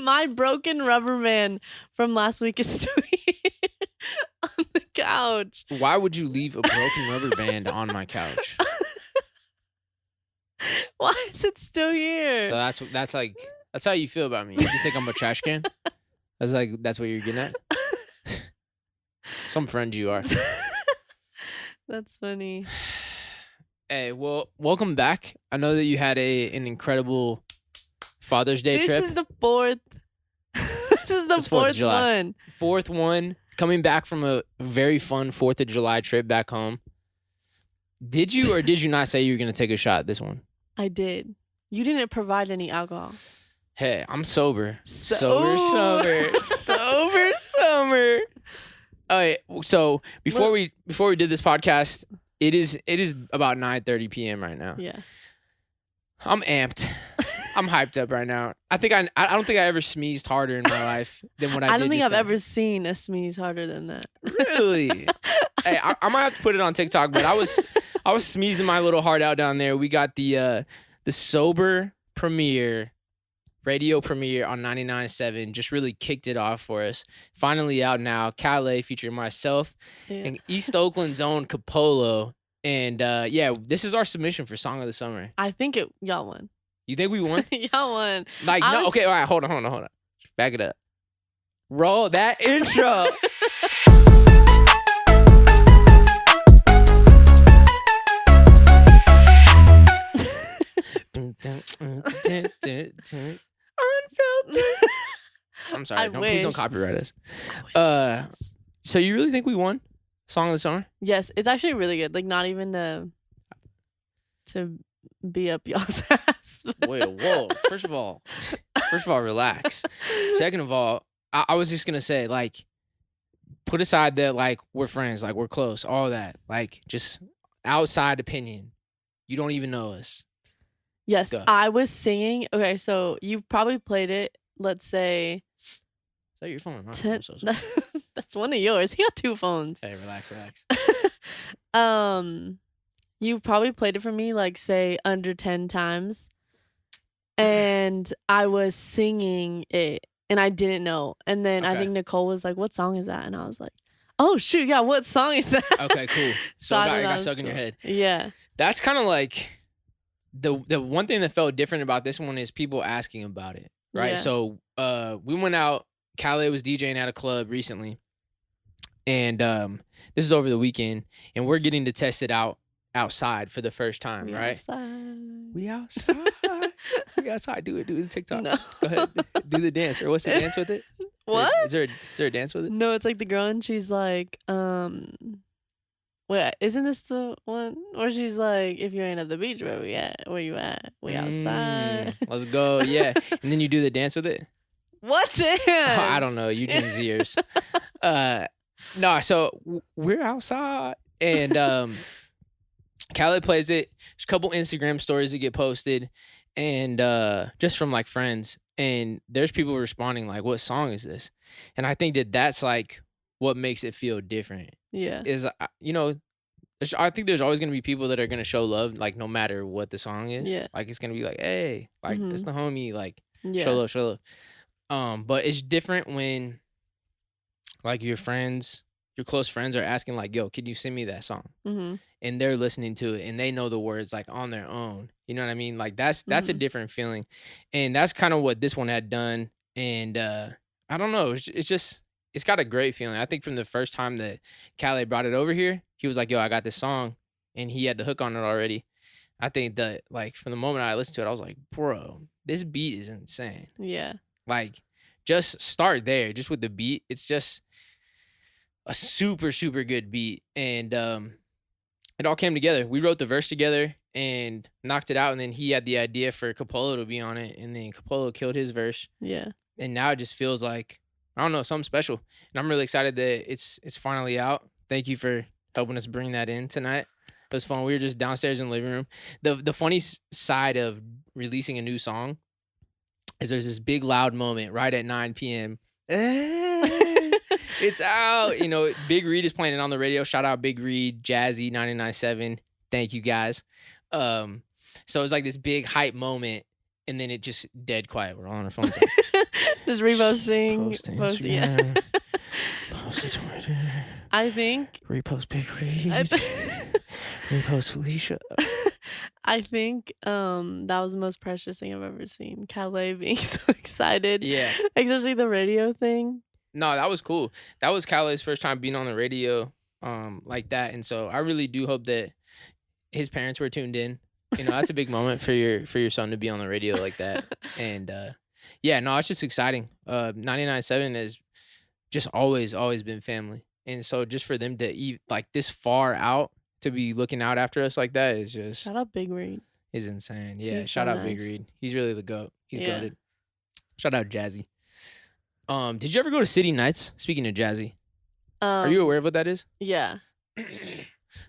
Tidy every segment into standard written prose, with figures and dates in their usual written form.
My broken rubber band from last week is still here on the couch. Why would you leave a broken rubber band on my couch? Why is it still here? So that's how you feel about me. You just think I'm a trash can? That's what you're getting at? Some friend you are. That's funny. Hey, well, welcome back. I know that you had an incredible Father's Day trip. This is the fourth. This is the fourth one. Fourth one. Coming back from a very fun 4th of July trip back home. Did you or did you not say you were going to take a shot this one? I did. You didn't provide any alcohol. Hey, I'm sober. Sober. All right. So before we did this podcast, it is about 9:30 p.m. right now. Yeah. I'm amped. I'm hyped up right now. I don't think I ever sneezed harder in my life than what I did. I don't think I've ever seen a sneeze harder than that. Really? Hey, I might have to put it on TikTok, but I was sneezing my little heart out down there. We got the sober premiere, radio premiere on 99.7. Just really kicked it off for us. Finally out now. Calais featuring myself and East Oakland's own Capolo. And this is our submission for Song of the Summer. I think y'all won. You think we won? Y'all won. Okay, all right, hold on. Back it up. Roll that intro. I'm sorry. Please don't copyright us. So you really think we won Song of the Summer? Yes, it's actually really good. Like, not even to be up y'all's ass. Whoa. First of all, relax. Second of all, I was just gonna say, like, put aside that, like, we're friends, like, we're close, all that. Like, just outside opinion. You don't even know us. Yes, Go. I was singing. Okay, so you've probably played it, let's say. Is that your phone? That's one of yours. He got two phones. Hey, relax. You've probably played it for me, like, say, under 10 times. And I was singing it, and I didn't know. And then I think Nicole was like, what song is that? And I was like, oh, shoot, yeah, what song is that? Okay, cool. So it got stuck in your head. Yeah. That's kind of like the one thing that felt different about this one is people asking about it, right? Yeah. So we went out. Calais was DJing at a club recently. And this is over the weekend. And we're getting to test it out outside for the first time, right? We outside. Do the TikTok. No. Go ahead. Do the dance. Or what's the dance with it? Is there a dance with it? No, it's like the girl and she's like, wait, isn't this the one where she's like, if you ain't at the beach, where we at? Where you at? We outside. Let's go. Yeah. And then you do the dance with it? What dance? I don't know. You Gen Zers. No, so we're outside. And Calais plays it. There's a couple Instagram stories that get posted. And just from, like, friends. And there's people responding, like, what song is this? And I think that's, like, what makes it feel different. Yeah. Is, I think there's always going to be people that are going to show love, like, no matter what the song is. Yeah. Like, it's going to be like, hey, like, that's the homie, like, Yeah. show love. But it's different when, like, your close friends are asking, like, yo, can you send me that song? Mm-hmm. And they're listening to it and they know the words, like, on their own. You know what I mean? Like, that's a different feeling. And that's kind of what this one had done. And I don't know. It's got a great feeling. I think from the first time that Calais brought it over here, he was like, yo, I got this song. And he had the hook on it already. I think that, like, from the moment I listened to it, I was like, bro, this beat is insane. Yeah. Like, just start there, just with the beat. It's just a super, super good beat. And it all came together. We wrote the verse together and knocked it out. And then he had the idea for Capolo to be on it. And then Capolo killed his verse. Yeah. And now it just feels like, I don't know, something special. And I'm really excited that it's finally out. Thank you for helping us bring that in tonight. It was fun. We were just downstairs in the living room. The funny side of releasing a new song is there's this big loud moment right at 9 p.m. It's out. You know, Big Reed is playing it on the radio. Shout out Big Reed, Jazzy, 99.7. Thank you guys. So it's like this big hype moment. and then it just dead quiet. We're all on our phones. Just reposting. Post to Posting, Instagram. Post to Twitter. I think. Repost Big Reed. Repost Felisha. I think that was the most precious thing I've ever seen. Calais being so excited. Yeah. Especially the radio thing. No, that was cool. That was Calais' first time being on the radio like that. And so I really do hope that his parents were tuned in. You know, that's a big moment for your son to be on the radio like that. And yeah, no, it's just exciting. 99.7 has just always been family. And so just for them to eat like this far out to be looking out after us like that is just shout out Big Reed. Is insane. Yeah, He's shout so out Big nice. Reed. He's really the GOAT. He's Yeah. goated. Shout out Jazzy. Did you ever go to City Nights? Speaking of Jazzy, are you aware of what that is? Yeah.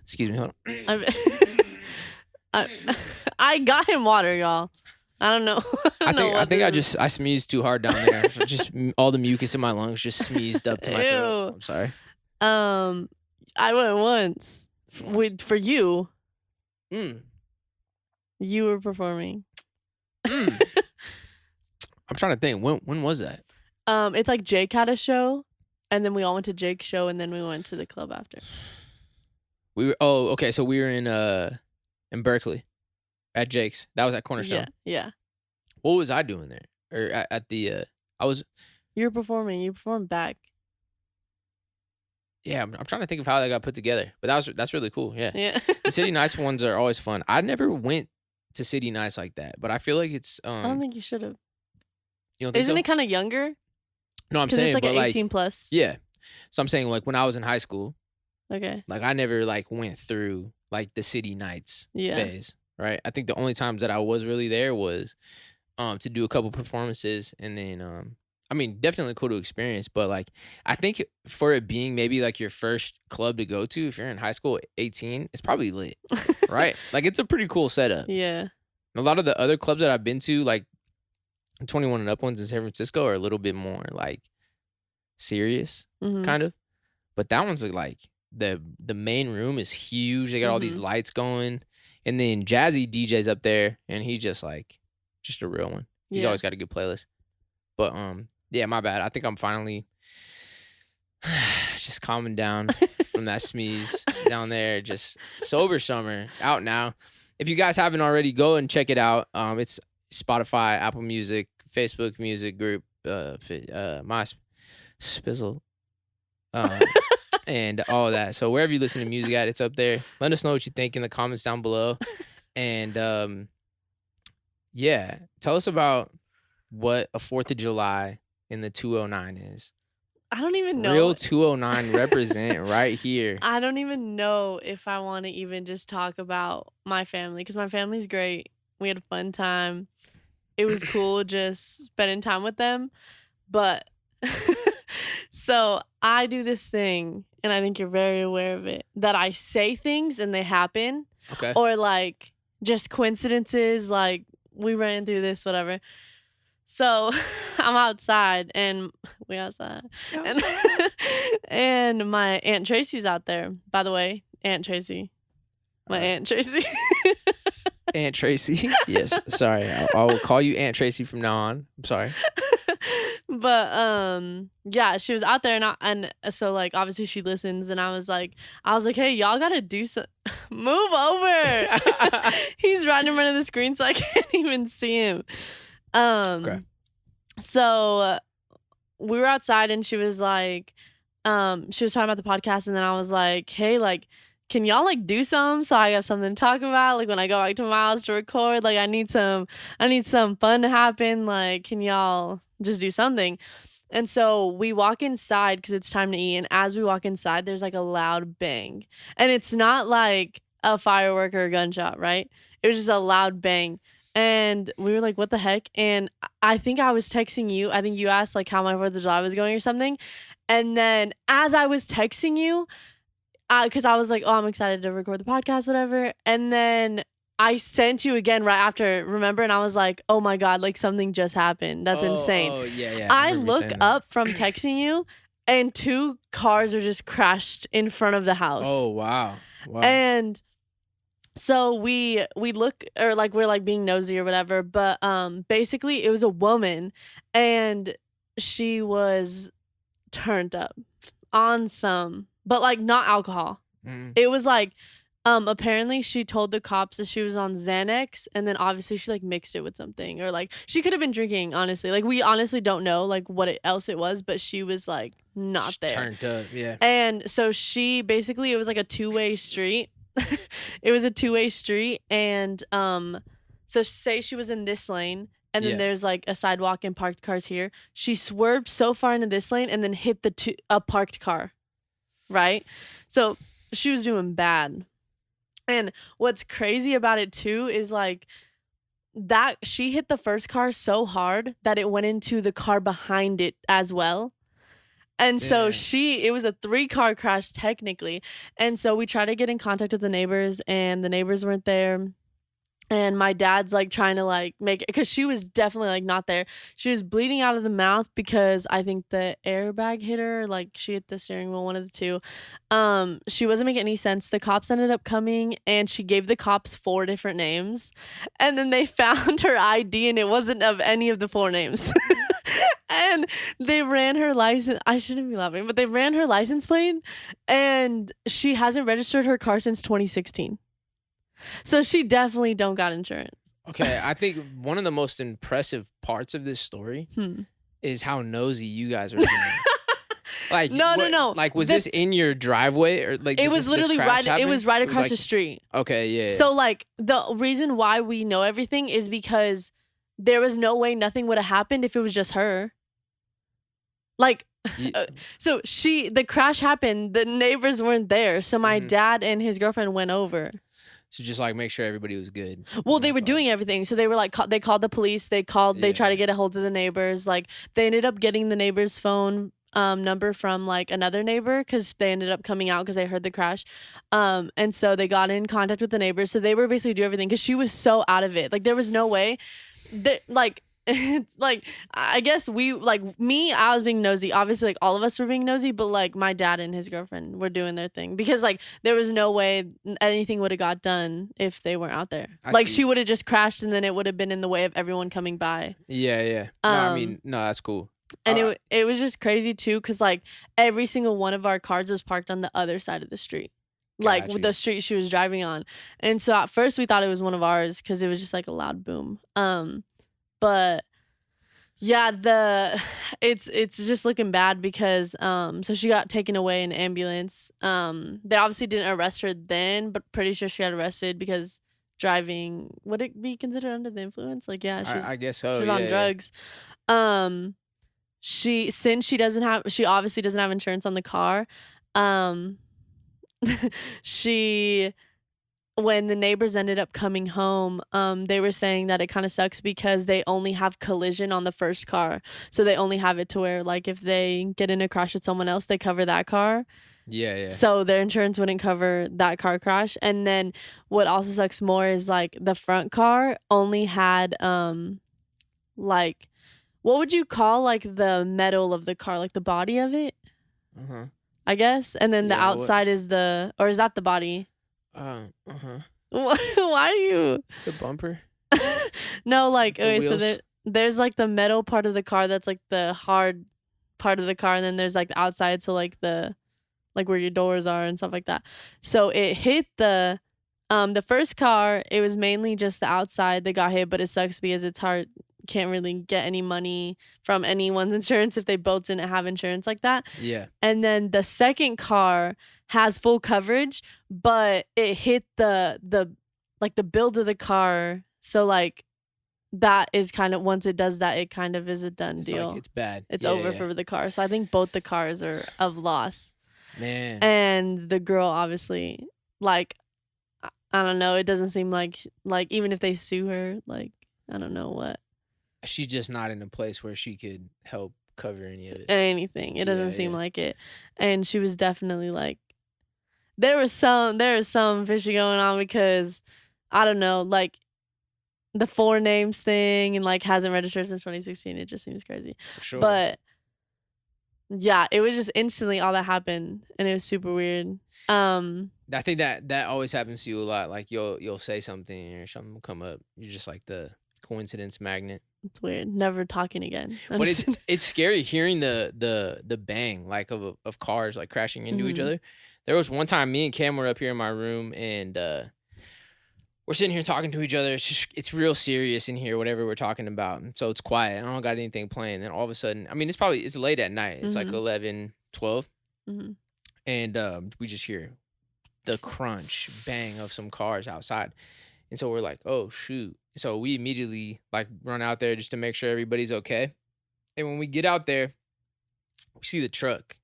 Excuse me, hold on. I got him water, y'all. I don't know. I think I sneezed too hard down there. Just all the mucus in my lungs just sneezed up to my throat. I'm sorry. I went once for you. You were performing. I'm trying to think. When was that? It's like Jake had a show, and then we all went to Jake's show, and then we went to the club after. Okay. So we were in Berkeley at Jake's. That was at Cornerstone. Yeah. What was I doing there? Or at the I was. You were performing. You performed back. Yeah, I'm trying to think of how that got put together, but that's really cool. Yeah. The City Nights ones are always fun. I never went to City Nights like that, but I feel like it's. I don't think you should have. You don't think Isn't so? it kind of younger? No, I'm saying, it's like but an 18 plus. Yeah, so I'm saying like when I was in high school. Okay. Like I never like went through like the City Nights phase, right? I think the only times that I was really there was to do a couple performances, and then I mean, definitely cool to experience, but like I think for it being maybe like your first club to go to if you're in high school at 18, it's probably lit, right? Like it's a pretty cool setup. Yeah. A lot of the other clubs that I've been to, like 21 and up ones in San Francisco, are a little bit more like serious, kind of. But that one's like the main room is huge. They got all these lights going, and then Jazzy DJ's up there, and he's just like just a real one. He's always got a good playlist. But yeah, my bad. I think I'm finally just calming down from that sneeze down there. Just sober summer out now. If you guys haven't already, go and check it out. It's Spotify, Apple Music, Facebook Music Group, my Spizzle, and all that. So wherever you listen to music at, it's up there. Let us know what you think in the comments down below. And yeah, tell us about what a 4th of July in the 209 is. I don't even know. Real 209 represent right here. I don't even know if I want to even just talk about my family, because my family's great. We had a fun time. It was cool just spending time with them. But so I do this thing, and I think you're very aware of it, that I say things and they happen. Okay. Or like just coincidences, like we ran through this, whatever. So I'm outside, and we outside. And my Aunt Tracy's out there. By the way, Aunt Tracy. Aunt Tracy. Aunt Tracy. Yes. Sorry. I will call you Aunt Tracy from now on. I'm sorry. But yeah, she was out there, and so like obviously she listens, and I was like, hey, y'all gotta do some, move over. He's right in front of the screen, so I can't even see him. Okay. So we were outside, and she was like, she was talking about the podcast, and then I was like, hey, like, can y'all like do something so I have something to talk about? Like when I go back to my house to record, like I need some fun to happen. Like, can y'all just do something? And so we walk inside because it's time to eat. And as we walk inside, there's like a loud bang. And it's not like a firework or a gunshot, right? It was just a loud bang. And we were like, what the heck? And I think I was texting you. I think you asked like how my 4th of July was going or something. And then as I was texting you, because I was like, oh, I'm excited to record the podcast, whatever. And then I sent you again right after, remember? And I was like, oh my God, like something just happened. That's insane. Oh, yeah. I look up from texting you, and 2 cars are just crashed in front of the house. Oh, wow. And So we look, or like we're like being nosy or whatever, but basically it was a woman, and she was turned up on some, but like not alcohol. Mm. It was like apparently she told the cops that she was on Xanax, and then obviously she like mixed it with something, or like she could have been drinking, honestly. Like we honestly don't know like what else it was, but she was like not there. Turned up, yeah. And so she basically, it was like a two-way street. It was a two-way street, and so say she was in this lane, and then there's like a sidewalk and parked cars here. She swerved so far into this lane and then hit a parked car, right? So she was doing bad. And what's crazy about it too is like that she hit the first car so hard that it went into the car behind it as well. And so it was a 3-car crash technically. And so we tried to get in contact with the neighbors, and the neighbors weren't there. And my dad's like trying to like make it, because she was definitely like not there. She was bleeding out of the mouth because I think the airbag hit her, like she hit the steering wheel, one of the two. She wasn't making any sense. The cops ended up coming, and she gave the cops 4 different names, and then they found her ID, and it wasn't of any of the 4 names. And they ran her license. I shouldn't be laughing, but they ran her license plate, and she hasn't registered her car since 2016. So she definitely don't got insurance. Okay, I think one of the most impressive parts of this story is how nosy you guys are being. Like no. Like was this in your driveway, or like it was literally right? Happen? It was right across the street. Okay, yeah. So like the reason why we know everything is because there was no way nothing would have happened if it was just her. Like, so the crash happened. The neighbors weren't there, so my dad and his girlfriend went over. So just like make sure everybody was good. Well, they were doing everything. So they were like, they called the police. They tried to get a hold of the neighbors. Like they ended up getting the neighbor's phone number from like another neighbor, because they ended up coming out because they heard the crash. And so they got in contact with the neighbors. So they were basically doing everything, because she was so out of it. Like there was no way that like. It's like, I guess we, like me, I was being nosy. Obviously, like all of us were being nosy, but like my dad and his girlfriend were doing their thing, because like there was no way anything would have got done if they weren't out there. She would have just crashed, and then it would have been in the way of everyone coming by. Yeah. No, I mean, no, that's cool. And it was just crazy too, because like every single one of our cars was parked on the other side of the street. Like with the street she was driving on. And so at first we thought it was one of ours, because it was just like a loud boom. But yeah, it's just looking bad, because so she got taken away in an ambulance. They obviously didn't arrest her then, but pretty sure she got arrested because driving, would it be considered under the influence? Like I guess so. She's on drugs. She obviously doesn't have insurance on the car. When the neighbors ended up coming home, they were saying that it kind of sucks because they only have collision on the first car. So they only have it to where, like, if they get in a crash with someone else, they cover that car. Yeah. So their insurance wouldn't cover that car crash. And then what also sucks more is, like, the front car only had, like, what would you call, like, the metal of the car? Like, the body of it? I guess. And then the outside is or is that the body? Why are you? The bumper? No, like, okay, so there's like the metal part of the car that's like the hard part of the car, and then there's like the outside, so like like where your doors are and stuff like that. So it hit the first car. It was mainly just the outside that got hit, but it sucks because it's hard. Can't really get any money from anyone's insurance if they both didn't have insurance like that. Yeah. And then the second car has full coverage, but it hit the build of the car. So like that is kind of, once it does that, it kind of is a done deal. Like, it's bad. It's over for the car. So I think both the cars are of loss. Man. And the girl obviously, like, I don't know. It doesn't seem like even if they sue her, like, I don't know what. She's just not in a place where she could help cover any of it. Anything. It doesn't seem like it. And she was definitely like, there was some fishy going on, because I don't know, like the 4 names thing, and like hasn't registered since 2016. It just seems crazy. For sure. But Yeah, it was just instantly all that happened, and it was super weird. I think that always happens to you a lot. Like you'll say something or something will come up. You're just like the coincidence magnet. It's weird. Never talking again. But it's scary hearing the bang like of cars like crashing into each other. There was one time me and Cam were up here in my room and we're sitting here talking to each other. It's real serious in here, whatever we're talking about. So it's quiet. I don't got anything playing. Then all of a sudden, I mean, it's late at night. It's like 11, 12. And we just hear the crunch bang of some cars outside. And so we're like, oh shoot. So we immediately like run out there just to make sure everybody's okay. And when we get out there, we see the truck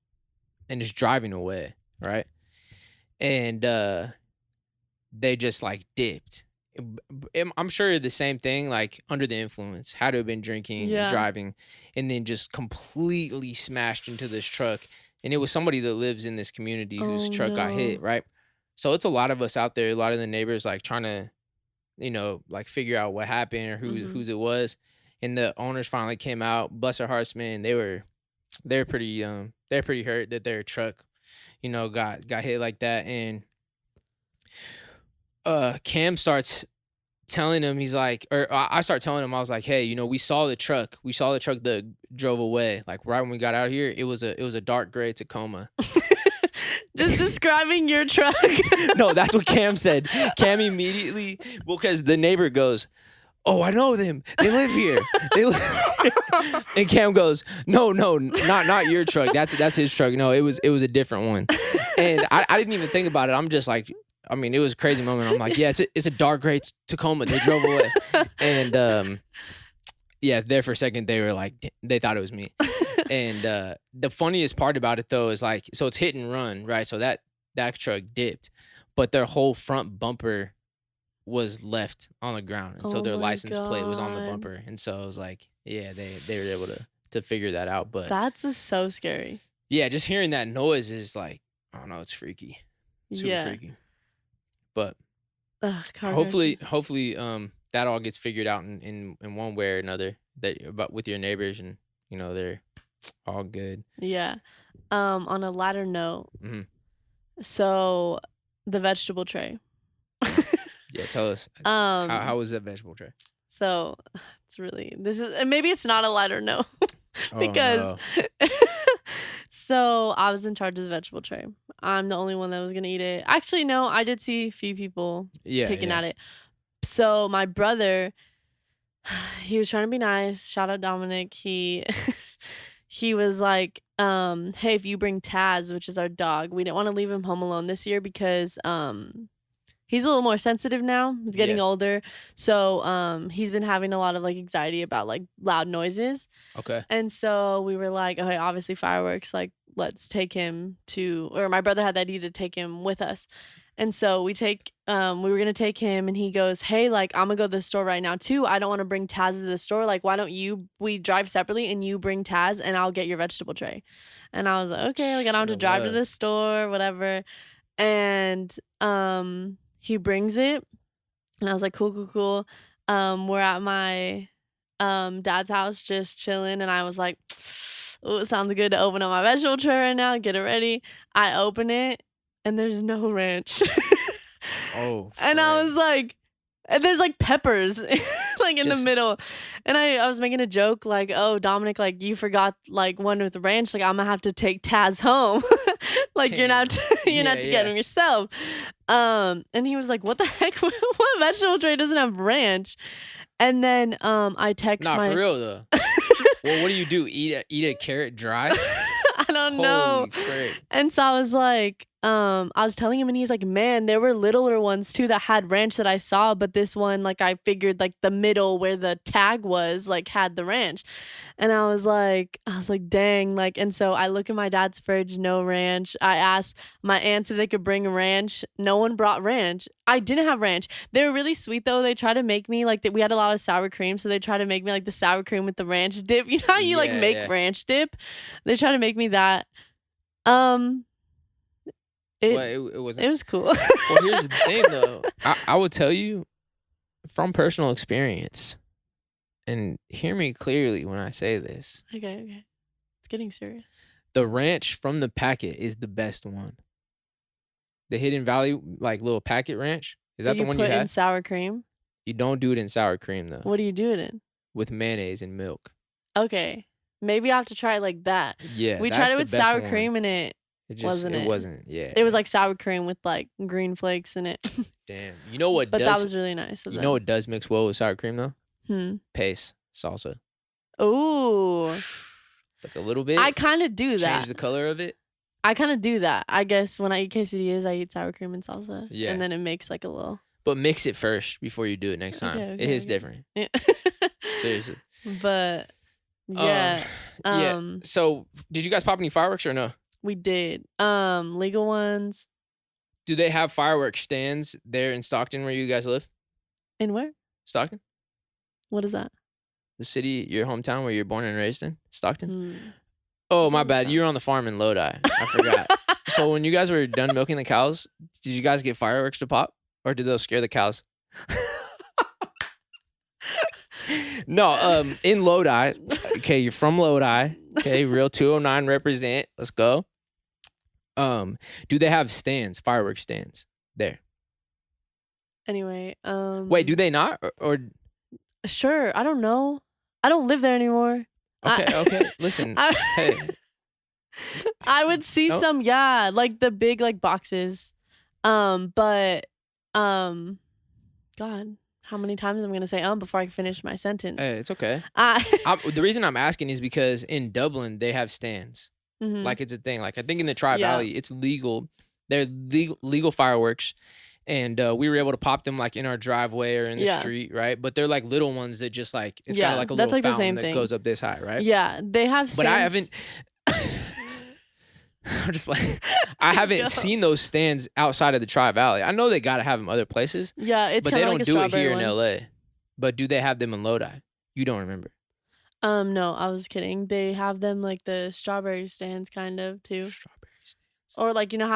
and it's driving away, right? And they just like dipped. I'm sure the same thing, like under the influence, had to have been drinking, driving, and then just completely smashed into this truck. And it was somebody that lives in this community whose truck got hit, right? So it's a lot of us out there, a lot of the neighbors like trying to, you know, like figure out what happened or whose it was. And the owners finally came out, bless their hearts, man. They're pretty hurt that their truck, you know, got hit like that. And Cam starts telling him, he's like, or I start telling him, I was like, hey, you know, we saw the truck that drove away. Like right when we got out here, it was a dark gray Tacoma. Just describing your truck. No, that's what Cam said. Cam immediately, well, because the neighbor goes, oh, I know them. They live here. And Cam goes, no, not your truck. That's his truck. No, it was a different one. And I didn't even think about it. I'm just like, I mean, it was a crazy moment. I'm like, yeah, it's a dark gray Tacoma. They drove away. And yeah, there for a second, they were like, they thought it was me. And the funniest part about it, though, is like, so it's hit and run, right? So that truck dipped, but their whole front bumper was left on the ground. And so their license plate was on the bumper. And so I was like, yeah, they were able to figure that out. But that's just so scary. Yeah, just hearing that noise is like, I don't know, it's freaky. Super freaky. But hopefully that all gets figured out in one way or another, that about with your neighbors, and you know they're all good. Yeah. On a lighter note, so the vegetable tray. Yeah, tell us. How was that vegetable tray? So maybe it's not a lighter note because so I was in charge of the vegetable tray. I'm the only one that was gonna eat it. Actually, no, I did see a few people picking at it. So my brother, he was trying to be nice. Shout out Dominic. He was like, hey, if you bring Taz, which is our dog, we didn't want to leave him home alone this year because he's a little more sensitive now. He's getting older. So he's been having a lot of like anxiety about like loud noises. Okay. And so we were like, okay, obviously fireworks, like let's take him to, or my brother had the idea to take him with us. And so we were going to take him, and he goes, hey, like, I'm going to go to the store right now too. I don't want to bring Taz to the store. Like, why don't we drive separately and you bring Taz and I'll get your vegetable tray. And I was like, okay, like I don't have to drive to the store, whatever. And he brings it, and I was like, cool. We're at my dad's house just chilling, and I was like, oh, it sounds good to open up my vegetable tray right now, get it ready. I open it, and there's no ranch. Oh. And I was like, and there's like peppers like in the middle. And I was making a joke like, oh, Dominic, like you forgot like one with the ranch. Like I'm gonna have to take Taz home. Like you're not to get him yourself. And he was like, what the heck? What vegetable tray doesn't have ranch? And then I text for real though. Well, what do? Eat a carrot dry? I don't know. Frick. And so I was like, I was telling him, and he's like, man, there were littler ones too that had ranch that I saw, but this one, like I figured like the middle where the tag was like had the ranch. And I was like, dang, like, and so I look in my dad's fridge, no ranch. I asked my aunts if they could bring ranch. No one brought ranch. I didn't have ranch. They were really sweet though. They tried to make me like we had a lot of sour cream, so they tried to make me like the sour cream with the ranch dip. You know how you make ranch dip? They tried to make me that. It was cool. Well, here's the thing though. I would tell you from personal experience, and hear me clearly when I say this. Okay. It's getting serious. The ranch from the packet is the best one. The Hidden Valley, like, little packet ranch. Is that the one you put in had? sour cream? You don't do it in sour cream, though. What do you do it in? With mayonnaise and milk. Okay. Maybe I have to try it like that. Yeah, we that's tried it the with best sour one. cream and it wasn't. Yeah. It was like sour cream with like green flakes in it. Damn. You know what But does? that was really nice of You them. know what does mix well with sour cream though? Hmm. Paste salsa. Ooh. It's like a little bit. I kind of do that. Change the color of it. I kind of do that. I guess when I eat quesadillas, I eat sour cream and salsa. Yeah. And then it makes like a little. But mix it first before you do it next time. Okay, it is okay. different. Yeah. Seriously. But yeah. Yeah. So did you guys pop any fireworks or no? We did. Legal ones. Do they have fireworks stands there in Stockton where you guys live? In where? Stockton? What is that? The city, your hometown where you're born and raised in? Stockton? Hmm. Oh, my bad. You were on the farm in Lodi. I forgot. So when you guys were done milking the cows, did you guys get fireworks to pop? Or did those scare the cows? No, in Lodi. Okay, you're from Lodi. Okay, real 209 represent. Let's go. Do they have stands, fireworks stands there? Anyway, Wait, do they not? Or sure, I don't know. I don't live there anymore. Okay. Listen, hey. I would see some, yeah, like the big like boxes. But God, how many times am I gonna say before I finish my sentence? Hey, it's okay. The reason I'm asking is because in Dublin they have stands. Mm-hmm. Like it's a thing. Like I think in the Tri-Valley it's legal. They're legal fireworks. And we were able to pop them like in our driveway or in the street, right? But they're like little ones that just like it's got like a little fountain that goes up this high, right? Yeah, they have. But I haven't. I'm just like I haven't seen those stands outside of the Tri-Valley. I know they gotta have them other places. Yeah, it's but they don't like do it here in LA. But do they have them in Lodi? You don't remember? No, I was kidding. They have them like the strawberry stands, kind of too. Strawberry stands. Or like you know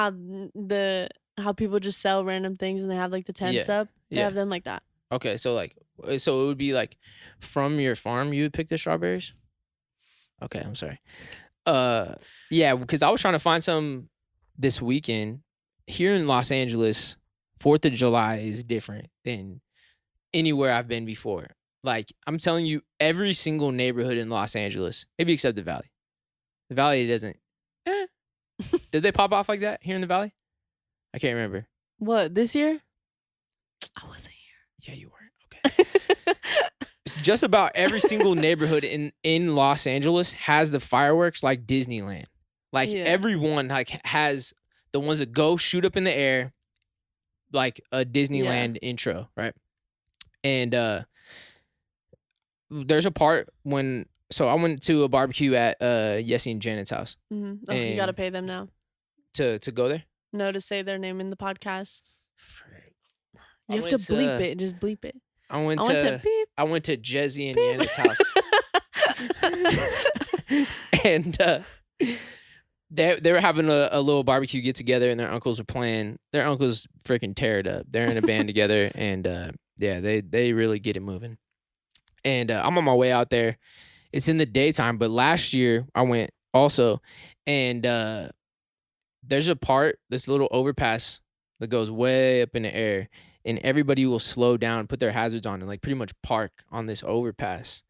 how people just sell random things and they have like the tents up. They have them like that. Okay, so it would be like from your farm you would pick the strawberries? Okay, I'm sorry. Yeah, because I was trying to find some this weekend. Here in Los Angeles, 4th of July is different than anywhere I've been before. Like, I'm telling you, every single neighborhood in Los Angeles, maybe except the Valley. The Valley doesn't. Did they pop off like that here in the Valley? I can't remember. What, this year? I wasn't here. Yeah, you weren't. Okay. It's just about every single neighborhood in Los Angeles has the fireworks like Disneyland. Like everyone like has the ones that go shoot up in the air like a Disneyland intro, right? And there's a part when I went to a barbecue at Yessie and Janet's house. Mm-hmm. Oh, you gotta pay them now. To go there? No, to say their name in the podcast. You have to bleep it. Just bleep it. I went to Jezzy and Janet's house. And they were having a little barbecue get together and their uncles were playing. Their uncles freaking tear it up. They're in a band together and they really get it moving. And I'm on my way out there. It's in the daytime, but last year I went also and there's a part, this little overpass that goes way up in the air. And everybody will slow down, put their hazards on, and like pretty much park on this overpass.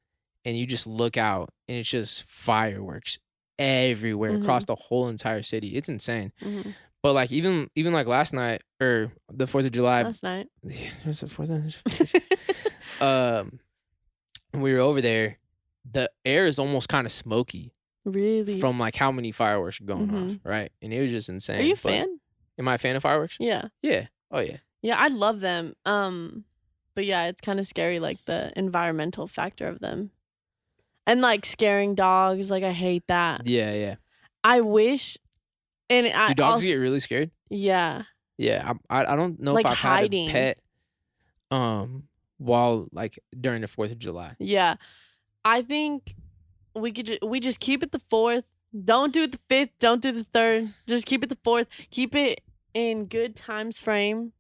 And you just look out, and it's just fireworks everywhere across the whole entire city. It's insane. Mm-hmm. But like even like last night or the 4th of July. Last night. Yeah, it was the 4th. We were over there. The air is almost kind of smoky. Really? From like how many fireworks are going off, right? And it was just insane. Are you a fan? Am I a fan of fireworks? Yeah. Yeah. Oh yeah. Yeah, I love them. But yeah, it's kind of scary, like the environmental factor of them, and like scaring dogs. Like I hate that. Yeah. I wish, and do dogs get really scared? Yeah. Yeah, I don't know like if I've hiding. had a pet, while like during the 4th of July. Yeah, I think we just keep it the 4th. Don't do it the 5th. Don't do the 3rd. Just keep it the 4th. Keep it in good times frame.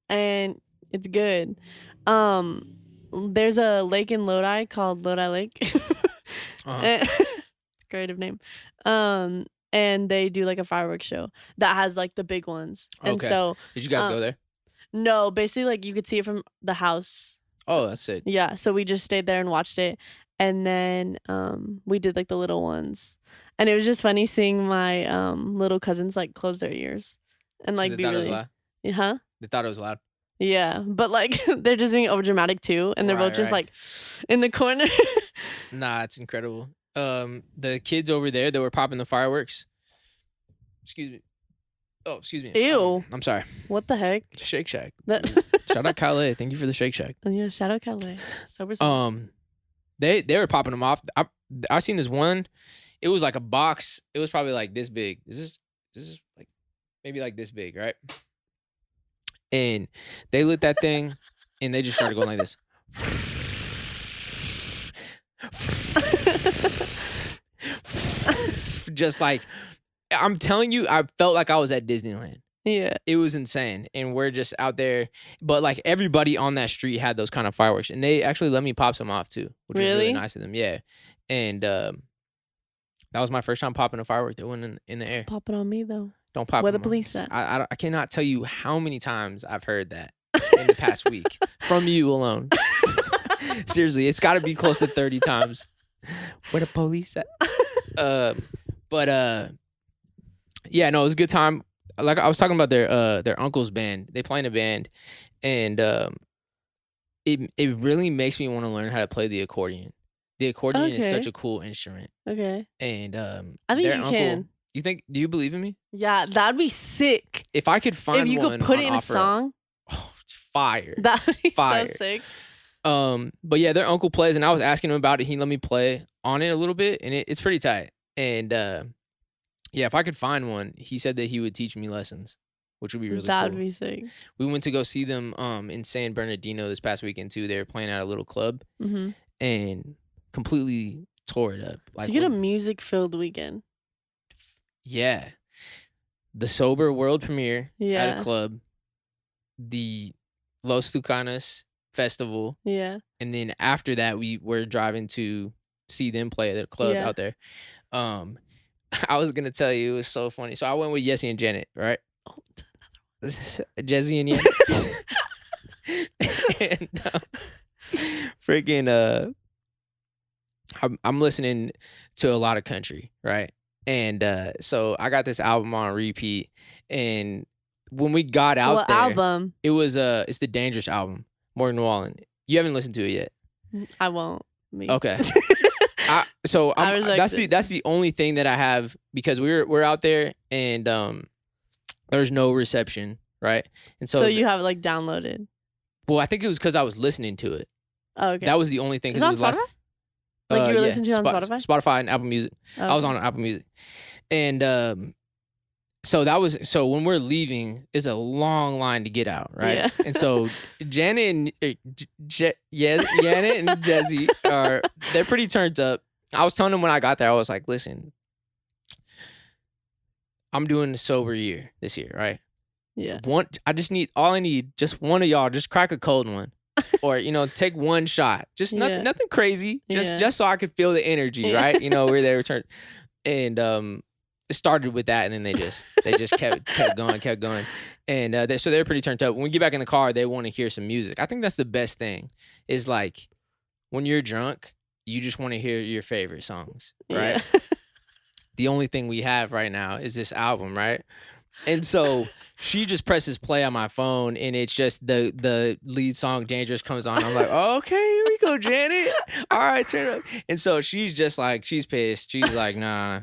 And it's good. There's a lake in Lodi called Lodi Lake. Creative name. and they do like a fireworks show that has like the big ones. And Okay. so Did you guys go there? no, basically like you could see it from the house. Oh, that's sick. Yeah, so we just stayed there and watched it, and then we did like the little ones, and it was just funny seeing my little cousins like close their ears and like be really, huh? They thought it was loud. Yeah, but like they're just being over dramatic too, and they're both just like in the corner. Nah, it's incredible. The kids over there that were popping the fireworks. Excuse me. Oh, excuse me. Ew. I'm sorry. What the heck? Shake Shack. That Shout out Calais. Thank you for the Shake Shack. Yeah, shout out Calais. Sober. They were popping them off. I seen this one. It was like a box. It was probably like this big. This is like maybe like this big, right? And they lit that thing, and they just started going like this. Just like, I'm telling you, I felt like I was at Disneyland. Yeah. It was insane. And we're just out there. But like everybody on that street had those kind of fireworks. And they actually let me pop some off too. Which was really nice of them. Yeah. And that was my first time popping a firework that went in the air. Pop it on me though. Don't pop it. Where the police at? I cannot tell you how many times I've heard that in the past week. From you alone. Seriously, it's got to be close to 30 times. Where the police at? Yeah, no, it was a good time. Like I was talking about their uncle's band. They play in a band, and it really makes me want to learn how to play the accordion. The accordion is such a cool instrument. Okay. And I think you can. You think? Do you believe in me? Yeah, that'd be sick. If I could find one, if you could put it in a song, fire. That'd be fire. So sick. But yeah, their uncle plays, and I was asking him about it. He let me play on it a little bit, and it's pretty tight. And yeah, if I could find one, he said that he would teach me lessons, which would be really cool. That'd be sick. We went to go see them in San Bernardino this past weekend too. They were playing at a little club, and completely tore it up. Like, so you get a music-filled weekend. Yeah. The Sober world premiere at a Yeah. club. The Los Tucanes festival. Yeah. And then after that, we were driving to see them play at a club out there. I was going to tell you, it was so funny. So I went with Yessie and Janet, right? Oh, Jesse and Janet. And freaking, I'm listening to a lot of country, right? And so I got this album on repeat, and when we got out what there, album? It was it's the Dangerous album, Morgan Wallen. You haven't listened to it yet. I won't. Okay. That's the only thing that I have, because we're out there and there's no reception, right? And so you have it like downloaded. Well, I think it was because I was listening to it. Oh, okay. That was the only thing. Is it on Spotify? Like you were listening to it on Spotify? Spotify and Apple Music. Okay. I was on Apple Music. And so when we're leaving, it's a long line to get out, right? Yeah. And so Janet and Jesse they're pretty turned up. I was telling them when I got there, I was like, listen, I'm doing a sober year this year, right? Yeah. I need just one of y'all, just crack a cold one. Or, take one shot. Just nothing crazy. Just so I could feel the energy, right? Where they returned. And it started with that, and then they just kept going. And so they're pretty turned up. When we get back in the car, they want to hear some music. I think that's the best thing, is like when you're drunk, you just want to hear your favorite songs, right? Yeah. The only thing we have right now is this album, right? And so she just presses play on my phone, and it's just the lead song Dangerous comes on. I'm like, oh, okay, here we go, Janet. All right, turn it up. And so she's just like, she's pissed. She's like, nah.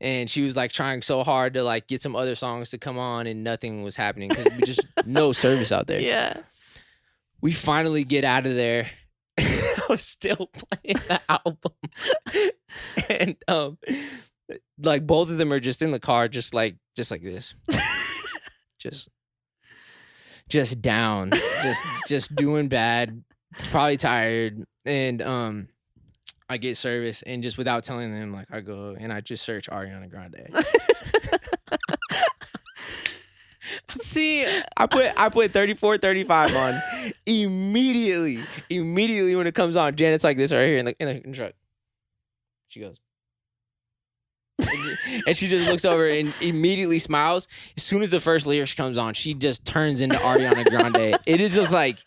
And she was like trying so hard to like get some other songs to come on, and nothing was happening because we just no service out there. Yeah. We finally get out of there. I was still playing the album. And like both of them are just in the car, just like this. just down. Just doing bad. Probably tired. And I get service, and just without telling them, like, I go and I just search Ariana Grande. See, I put 34, 35 on immediately when it comes on. Janet's like this right here in the truck. She goes, And she just looks over and immediately smiles. As soon as the first lyrics comes on, she just turns into Ariana Grande. It is just like,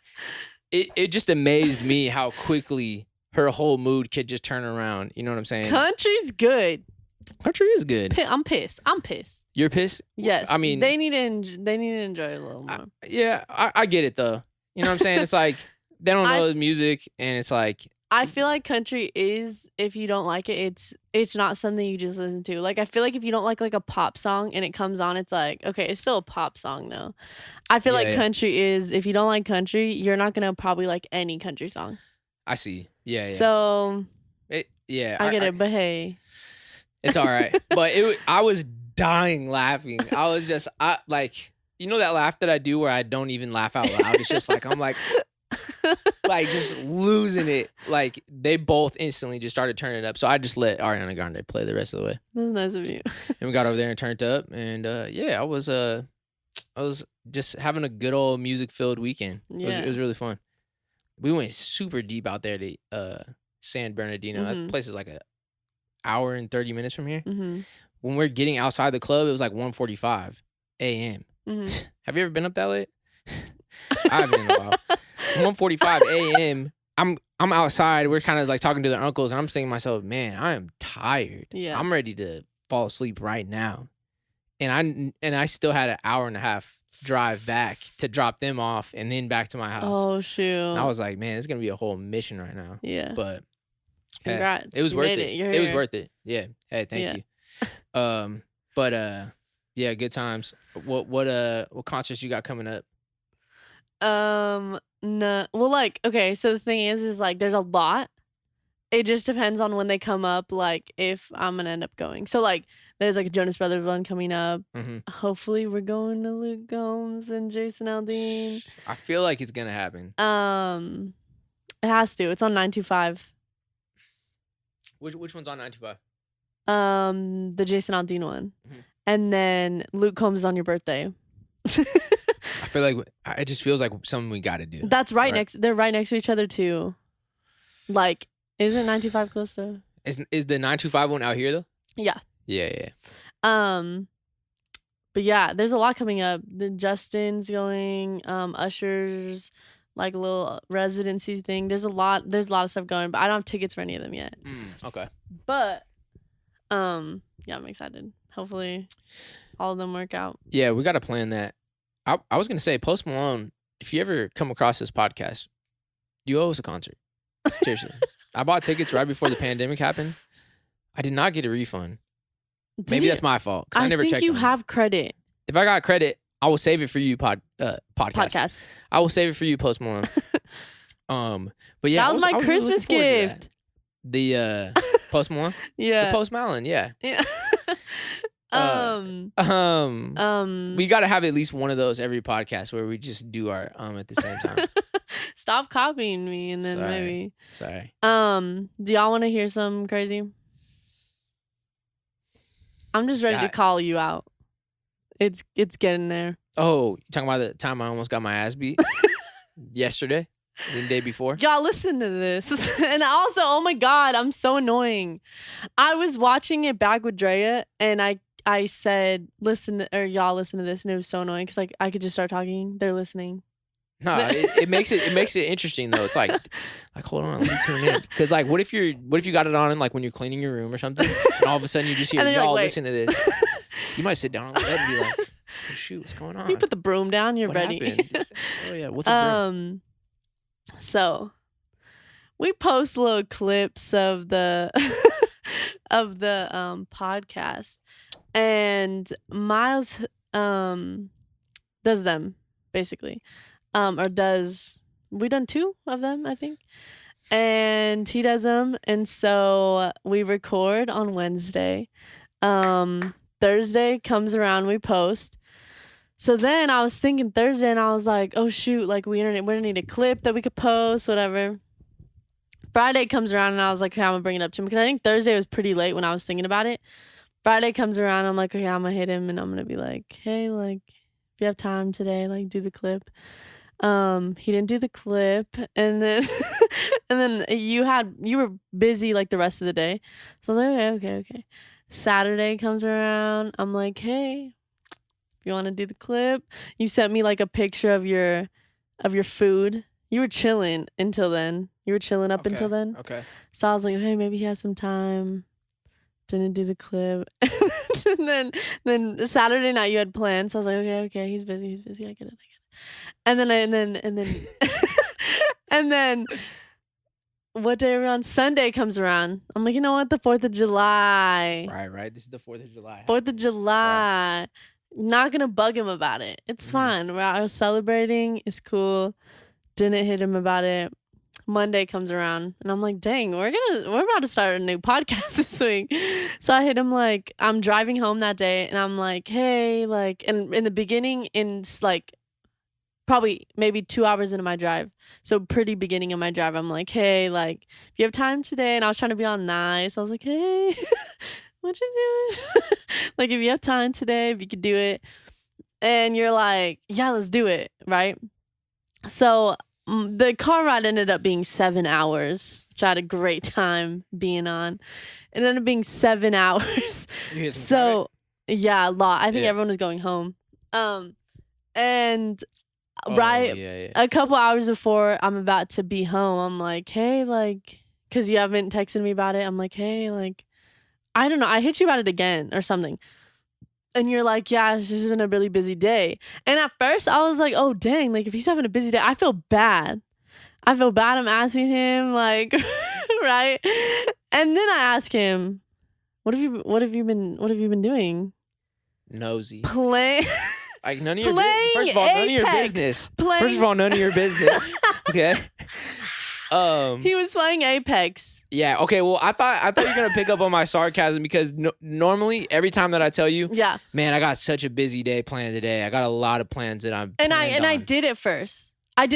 it just amazed me how quickly her whole mood could just turn around. You know what I'm saying? Country's good. Country is good. I'm pissed. You're pissed? Yes. I mean, they need to enjoy it a little more. I get it though. You know what I'm saying? It's like they don't know the music, and it's like I feel like country is, if you don't like it, it's not something you just listen to. Like I feel like if you don't like a pop song and it comes on, it's like, okay, it's still a pop song though. I feel like country is, if you don't like country, you're not gonna probably like any country song. I see. Yeah. So I get it, but hey. It's all right. But I was dying laughing. I was just, like, you know that laugh that I do where I don't even laugh out loud? It's just like, I'm like just losing it. Like, they both instantly just started turning it up. So I just let Ariana Grande play the rest of the way. That's nice of you. And we got over there and turned up. And I was just having a good old music-filled weekend. It was really fun. We went super deep out there to San Bernardino. That place is like an hour and 30 minutes from here. When we're getting outside the club, it was like 1:45 a.m. Have you ever been up that late? I haven't in a while. 1:45 a.m. I'm outside. We're kind of like talking to their uncles, and I'm saying to myself, man, I am tired. Yeah. I'm ready to fall asleep right now. And I still had an hour and a half drive back to drop them off and then back to my house. Oh shoot. And I was like, man, it's gonna be a whole mission right now. Yeah. But congrats. It was worth it. It was worth it. Yeah. Hey, thank you. But yeah, good times. What concerts you got coming up? No. Well, like, okay, so the thing is like there's a lot. It just depends on when they come up, like if I'm gonna end up going. So like there's like a Jonas Brothers one coming up. Hopefully we're going to Luke Combs and Jason Aldean. I feel like it's gonna happen. It has to. It's on 925. Which one's on 925? The Jason Aldean one. And then Luke Combs is on your birthday. I feel like it just feels like something we got to do. That's right next. They're right next to each other too. Like, isn't 925 close to? Is the 925 one out here though? Yeah. Yeah. But yeah, there's a lot coming up. The Justin's going. Usher's like a little residency thing. There's a lot of stuff going, but I don't have tickets for any of them yet. Okay. But yeah, I'm excited. Hopefully all of them work out. Yeah, we got to plan that. I was going to say, Post Malone, if you ever come across this podcast, you owe us a concert. Seriously. I bought tickets right before the pandemic happened. I did not get a refund. Maybe that's my fault because I never checked. I think you have credit. If I got credit, I will save it for you, podcast. I will save it for you, Post Malone. But yeah, that was my Christmas gift. The Post Malone, yeah, the Post Malone, yeah. We got to have at least one of those every podcast where we just do our at the same time. Stop copying me, and then maybe. Sorry. Do y'all want to hear something crazy? I'm just ready to call you out. It's getting there. Oh, you talking about the time I almost got my ass beat yesterday, the day before? Y'all listen to this. And also, oh my God, I'm so annoying. I was watching it back with Drea, and I said, y'all listen to this, and it was so annoying because like I could just start talking. They're listening. No, it makes it interesting though. It's like hold on, let me tune in. Because like, what if you got it on like when you're cleaning your room or something, and all of a sudden you just hear y'all listen to this. You might sit down on the bed and be like, oh, shoot, what's going on? You put the broom down, you're ready. Oh yeah, what's a broom? So we post little clips of the podcast, and Miles does them basically. We done 2 of them, I think. And he does them. And so we record on Wednesday. Thursday comes around, we post. So then I was thinking Thursday, and I was like, oh shoot, like we're gonna need a clip that we could post, whatever. Friday comes around, and I was like, okay, I'm gonna bring it up to him. Because I think Thursday was pretty late when I was thinking about it. Friday comes around, I'm like, okay, I'm gonna hit him, and I'm gonna be like, hey, like, if you have time today, like, do the clip. He didn't do the clip, and then and then you were busy like the rest of the day. So I was like, okay. Saturday comes around. I'm like, hey, you want to do the clip? You sent me like a picture of your food. You were chilling until then. You were chilling up until then. Okay. So I was like, hey, maybe he has some time. Didn't do the clip. And then Saturday night you had plans. So I was like, okay, he's busy. I get it. And then and then what day are we on? Sunday comes around. I'm like, you know what? The 4th of July. Right. This is the 4th of July. 4th of July. Right. Not gonna bug him about it. It's fine. I was celebrating. It's cool. Didn't hit him about it. Monday comes around and I'm like, dang, we're about to start a new podcast this week. So I hit him like, I'm driving home that day and I'm like, hey, like, and in the beginning, in like probably maybe 2 hours into my drive, so pretty beginning of my drive, I'm like, hey, like, if you have time today, and I was trying to be all nice. I was like, hey, what you doing? Like, if you have time today, if you could do it. And you're like, yeah, let's do it, right? So the car ride ended up being 7 hours, which I had a great time being on. It ended up being 7 hours. So yeah, a lot. I think everyone was going home. And a couple hours before I'm about to be home, I'm like, hey, like, because you haven't texted me about it. I'm like, hey, like, I don't know. I hit you about it again or something. And you're like, yeah, it's just been a really busy day. And at first I was like, oh, dang, like if he's having a busy day, I feel bad. I'm asking him, like, right? And then I ask him, what have you been doing? Nosy. Playing. Like none of your business. First of all, none of your business. First of all, none of your business. Okay. He was playing Apex. Yeah. Okay. Well, I thought you were gonna pick up on my sarcasm because normally every time that I tell you, yeah, man, I got such a busy day planned today. I got a lot of plans that I'm. I did it first. So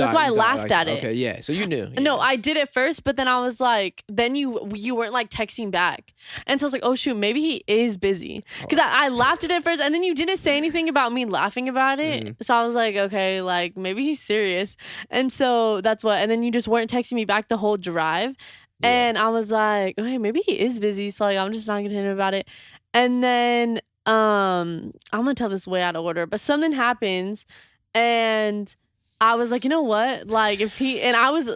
that's why I laughed at it. Okay, yeah. So you knew. No, I did it first, but then I was like, then you weren't like texting back. And so I was like, oh shoot, maybe he is busy. Because I laughed at it first, and then you didn't say anything about me laughing about it. Mm-hmm. So I was like, okay, like maybe he's serious. And so that's what, and then you just weren't texting me back the whole drive. Yeah. And I was like, okay, maybe he is busy. So like, I'm just not gonna hit him about it. And then I'm gonna tell this way out of order, but something happens and I was like, you know what? Like if he, and I was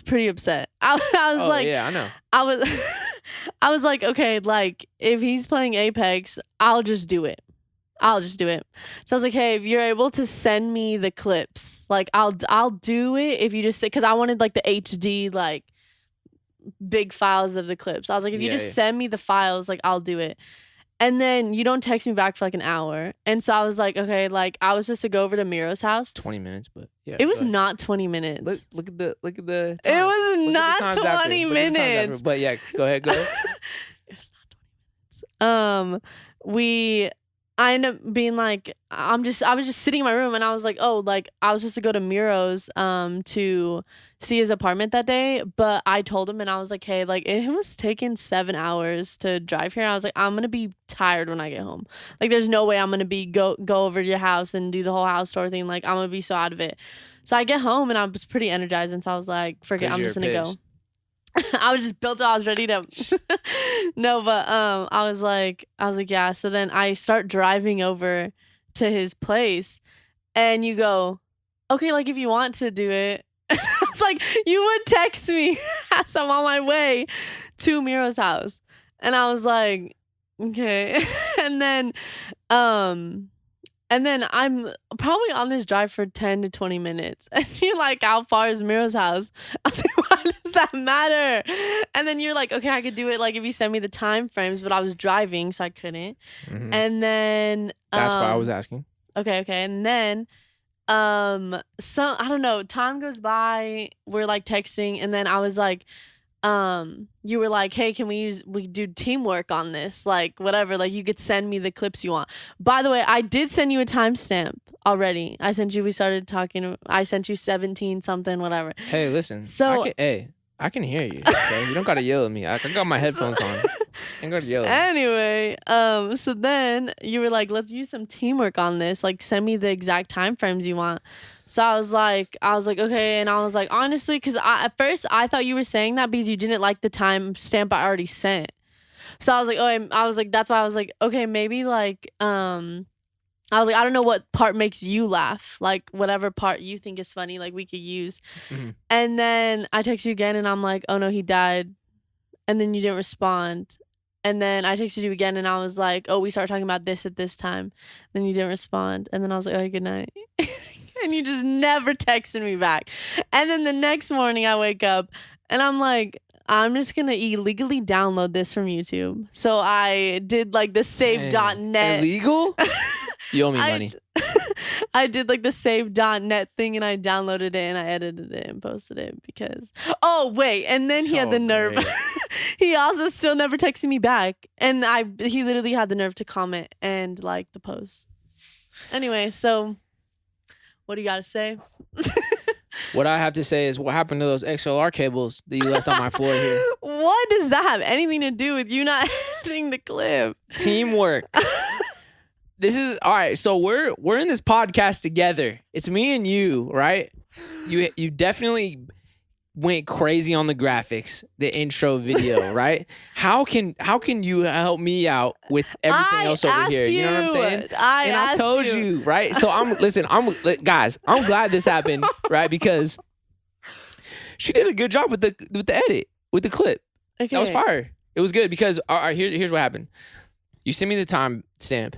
pretty upset. I was like, yeah, I know. I was like, okay, like if he's playing Apex, I'll just do it. So I was like, hey, if you're able to send me the clips, like I'll do it if you just say, because I wanted like the HD, like big files of the clips. I was like, if you just send me the files, like I'll do it. And then you don't text me back for like an hour. And so I was like, okay, like I was supposed to go over to Miro's house. 20 minutes, but yeah. It was not 20 minutes. Look at the time. It was not 20 minutes. But yeah, go ahead. It was not 20 minutes. I ended up being like, I was just sitting in my room and I was like, oh, like I was supposed to go to Miro's to see his apartment that day, but I told him and I was like, hey, like it was taking 7 hours to drive here. I was like, I'm gonna be tired when I get home. Like there's no way I'm gonna be go over to your house and do the whole house tour thing. Like I'm gonna be so out of it. So I get home and I was pretty energized, and so I was like, forget, I'm just gonna go. I was just built up. I was ready to no, but I was like yeah. So then I start driving over to his place, and you go, okay, like if you want to do it. It's like you would text me as I'm on my way to Miro's house, and I was like, okay. And then I'm probably on this drive for 10 to 20 minutes. And you're like, how far is Miro's house? I was like, why does that matter? And then you're like, okay, I could do it like if you send me the time frames, but I was driving, so I couldn't. Mm-hmm. And then that's why I was asking. Okay. And then so I don't know, time goes by, we're like texting, and then I was like, you were like, hey, can we do teamwork on this? Like, whatever, like you could send me the clips you want. By the way, I did send you a timestamp already. We started talking, I sent you 17 something, whatever. Hey, listen, so I can hear you. Okay? You don't gotta yell at me. I got my headphones on. And go to yellow. Anyway, so then you were like, let's use some teamwork on this. Like, send me the exact time frames you want. So I was like, okay. And I was like, honestly, because at first I thought you were saying that because you didn't like the time stamp I already sent. So I was like, that's why I was like, okay, maybe like, I was like, I don't know what part makes you laugh. Like, whatever part you think is funny, like, we could use. Mm-hmm. And then I text you again, and I'm like, oh, no, he died. And then you didn't respond. And then I texted you again, and I was like, oh, we started talking about this at this time. Then you didn't respond. And then I was like, okay, good night. And you just never texted me back. And then the next morning, I wake up, and I'm like, I'm just going to illegally download this from YouTube. So I did, like, the save.net. Illegal? You owe me money. I did like the save.net thing and I downloaded it and I edited it and posted it because, oh wait, and then he had the nerve. He also still never texted me back, and he literally had the nerve to comment and like the post. Anyway, so what do you got to say? What I have to say is, what happened to those XLR cables that you left on my floor here? What does that have anything to do with you not editing the clip? Teamwork. This is all right. So we're in this podcast together. It's me and you, right? You definitely went crazy on the graphics, the intro video, right? How can you help me out with everything else over here? You know what I'm saying? I told you, right? So guys, I'm glad this happened, right? Because she did a good job with the edit, with the clip. Okay. That was fire. It was good because all right, here's what happened. You sent me the time stamp.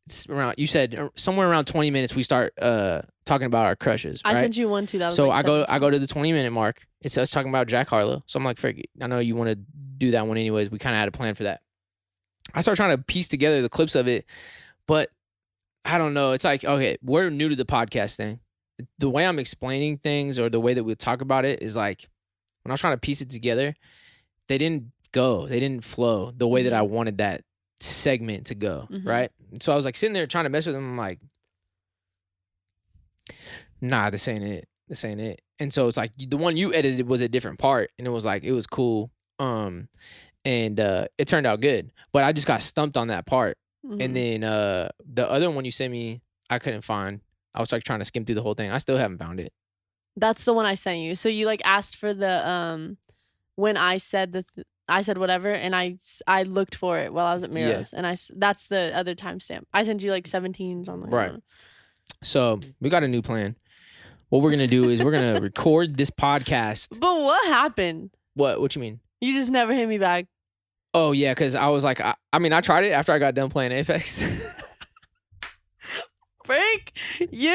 It's around, you said somewhere around 20 minutes we start talking about our crushes, right? I sent you one too. That was so like I go to the 20-minute mark. It's us talking about Jack Harlow. So I'm like, frick, I know you want to do that one anyways. We kind of had a plan for that. I started trying to piece together the clips of it, but I don't know. It's like, okay, we're new to the podcast thing. The way I'm explaining things or the way that we talk about it is like, when I was trying to piece it together, they didn't flow the way that I wanted that segment to go, right? So I was like sitting there trying to mess with them. I'm like, nah, this ain't it. And so it's like the one you edited was a different part, and it was like, it was cool. And it turned out good, but I just got stumped on that part. And then the other one you sent me, I couldn't find. I was like trying to skim through the whole thing. I still haven't found it. That's the one I sent you. So you like asked for the when I said I said whatever, and I looked for it while I was at Miro's, and that's the other timestamp. I sent you like 17 something. Right. So we got a new plan. What we're gonna do is we're gonna record this podcast. But what happened? What you mean? You just never hit me back. Oh yeah, because I was like, I tried it after I got done playing Apex. Freak you!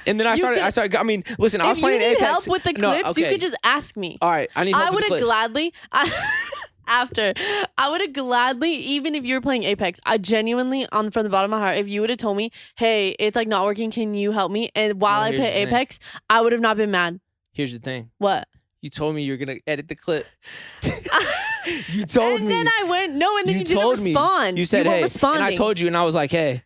And then I started. I mean, listen, I was playing Apex. If you need help with the clips, you could just ask me. All right, I need help with the clips. I would have gladly, even if you were playing Apex, I genuinely, from the bottom of my heart, if you would have told me, hey, it's like not working, can you help me? And while I play Apex, I would have not been mad. Here's the thing. What? You told me you were going to edit the clip. You told me. And then I went, no, and then you didn't respond. You said, hey, and I told you, and I was like, hey,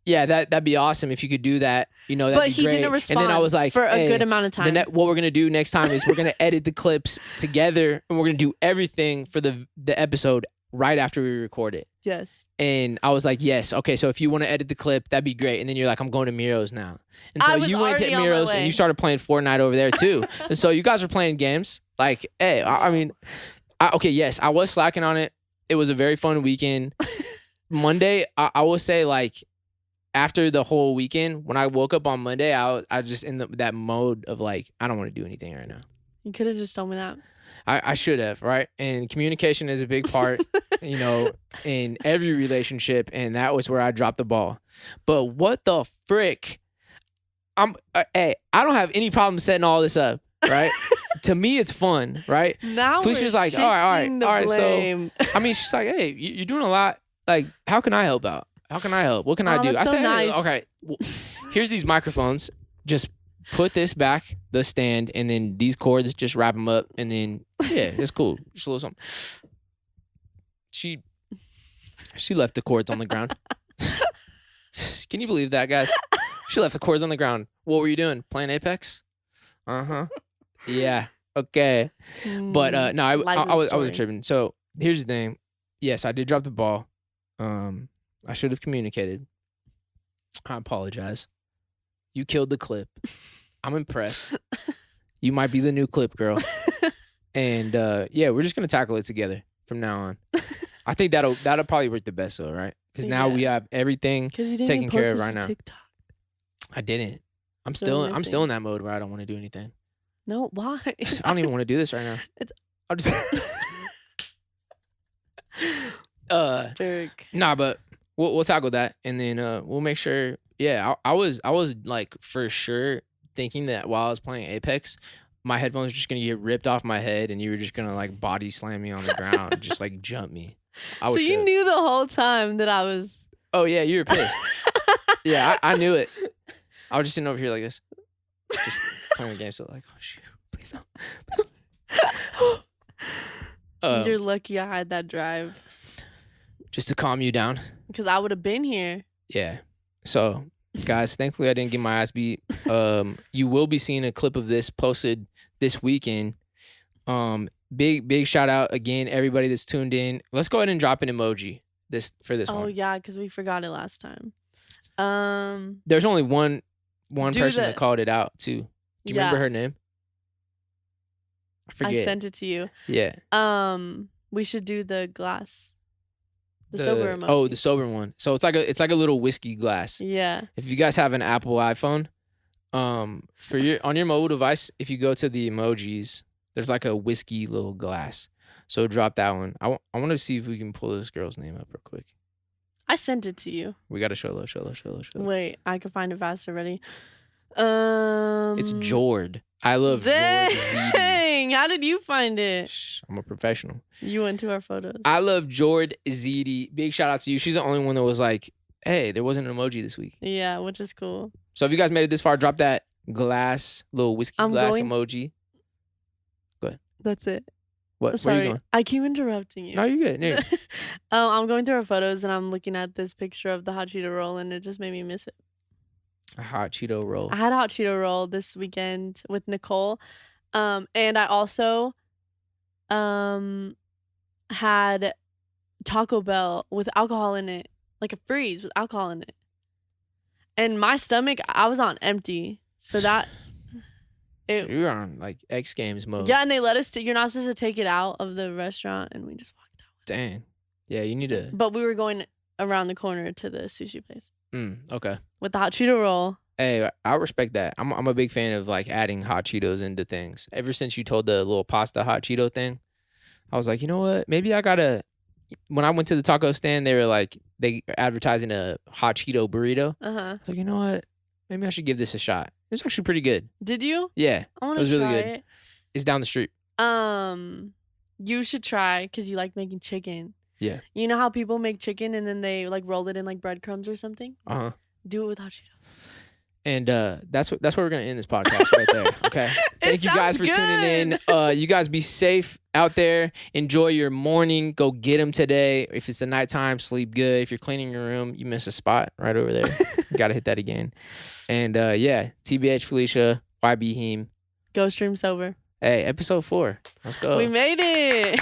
yeah, that'd be awesome if you could do that. You know, that'd be great. But he didn't respond. And then I was like, for a good amount of time. What we're gonna do next time is we're gonna edit the clips together, and we're gonna do everything for the episode right after we record it. Yes. And I was like, yes, okay. So if you want to edit the clip, that'd be great. And then you're like, I'm going to Miro's now. And so you went to Miro's and you started playing Fortnite over there too. And so you guys were playing games. Like, hey, I mean, okay, yes, I was slacking on it. It was a very fun weekend. Monday, I will say, like, after the whole weekend, when I woke up on Monday, I just in that mode of like, I don't want to do anything right now. You could have just told me that. I should have, right? And communication is a big part, you know, in every relationship, and that was where I dropped the ball. But what the frick? Hey, I don't have any problem setting all this up, right? To me, it's fun, right? Now Felicia's like, all right. So, I mean, she's like, hey, you're doing a lot. Like, how can I help out? How can I help? What can I do? I said, nice. Hey, okay, well, here's these microphones. Just put this back, the stand, and then these cords, just wrap them up, and then, yeah, it's cool. Just a little something. She left the cords on the ground. Can you believe that, guys? She left the cords on the ground. What were you doing? Playing Apex? Uh-huh. Yeah. Okay. But no, I was tripping. So here's the thing. yes, I did drop the ball. I should have communicated. I apologize. You killed the clip. I'm impressed. You might be the new clip girl. And yeah, we're just gonna tackle it together from now on. I think that'll probably work the best though, right? Because now we have everything taken care of right now. TikTok. I didn't. I'm still in that mode where I don't want to do anything. No, why? I don't even want to do this right now. I'll just nah, but we'll tackle that, and then we'll make sure. Yeah, I was like for sure thinking that while I was playing Apex, my headphones were just gonna get ripped off my head, and you were just gonna like body slam me on the ground, and just like jump me. So you knew the whole time that I was. Oh yeah, you were pissed. Yeah, I knew it. I was just sitting over here like this, just playing the game. So like, oh shoot, please don't. You're lucky I had that drive. Just to calm you down. Because I would have been here. Yeah. So, guys, thankfully I didn't get my ass beat. You will be seeing a clip of this posted this weekend. Big shout out again, everybody that's tuned in. Let's go ahead and drop an emoji for this one. Oh yeah, because we forgot it last time. There's only one person that called it out too. Do you remember her name? I forget. I sent it to you. Yeah. We should do the glass. The sober emoji. Oh, the sober one. So it's like a little whiskey glass. Yeah. If you guys have an Apple iPhone, on your mobile device, if you go to the emojis, there's like a whiskey little glass. So drop that one. I want to see if we can pull this girl's name up real quick. I sent it to you. We got to show. Wait, I can find it fast already. It's Jord. I love dang. Jord ZD. How did you find it? I'm a professional. You went to our photos. I love Jord ZD. Big shout out to you. She's the only one that was like, hey, there wasn't an emoji this week. Yeah, which is cool. So if you guys made it this far, drop that little whiskey glass emoji. Go ahead. That's it. What? Sorry, where are you going? I keep interrupting you. No, you're good. No. I'm going through our photos and I'm looking at this picture of the hot Cheeto roll and it just made me miss it. A hot Cheeto roll. I had a hot Cheeto roll this weekend with Nicole. And I also had Taco Bell with alcohol in it. Like a freeze with alcohol in it. And my stomach, I was on empty. So that... So you're on like X Games mode. Yeah, and they let us... you're not supposed to take it out of the restaurant, and we just walked out. Dang. Yeah, you need to... But we were going around the corner to the sushi place. Okay. With the hot Cheeto roll. Hey, I respect that. I'm a big fan of like adding hot Cheetos into things. Ever since you told the little pasta hot Cheeto thing, I was like, you know what? Maybe I gotta... When I went to the taco stand, they were advertising a hot Cheeto burrito. I was like, you know what? Maybe I should give this a shot. It was actually pretty good. Did you? Yeah. I want to try really good. It. It's down the street. You should try because you like making chicken. Yeah. You know how people make chicken and then they like roll it in like breadcrumbs or something? Do it with hot Cheetos. And that's where we're gonna end this podcast right there. Okay. Thank you guys for tuning in. You guys be safe out there. Enjoy your morning. Go get them today. If it's the nighttime, sleep good. If you're cleaning your room, you miss a spot right over there. You gotta hit that again. And yeah, TBH Felisha, YB Heem. Go stream sober. Hey, episode 4. Let's go. We made it.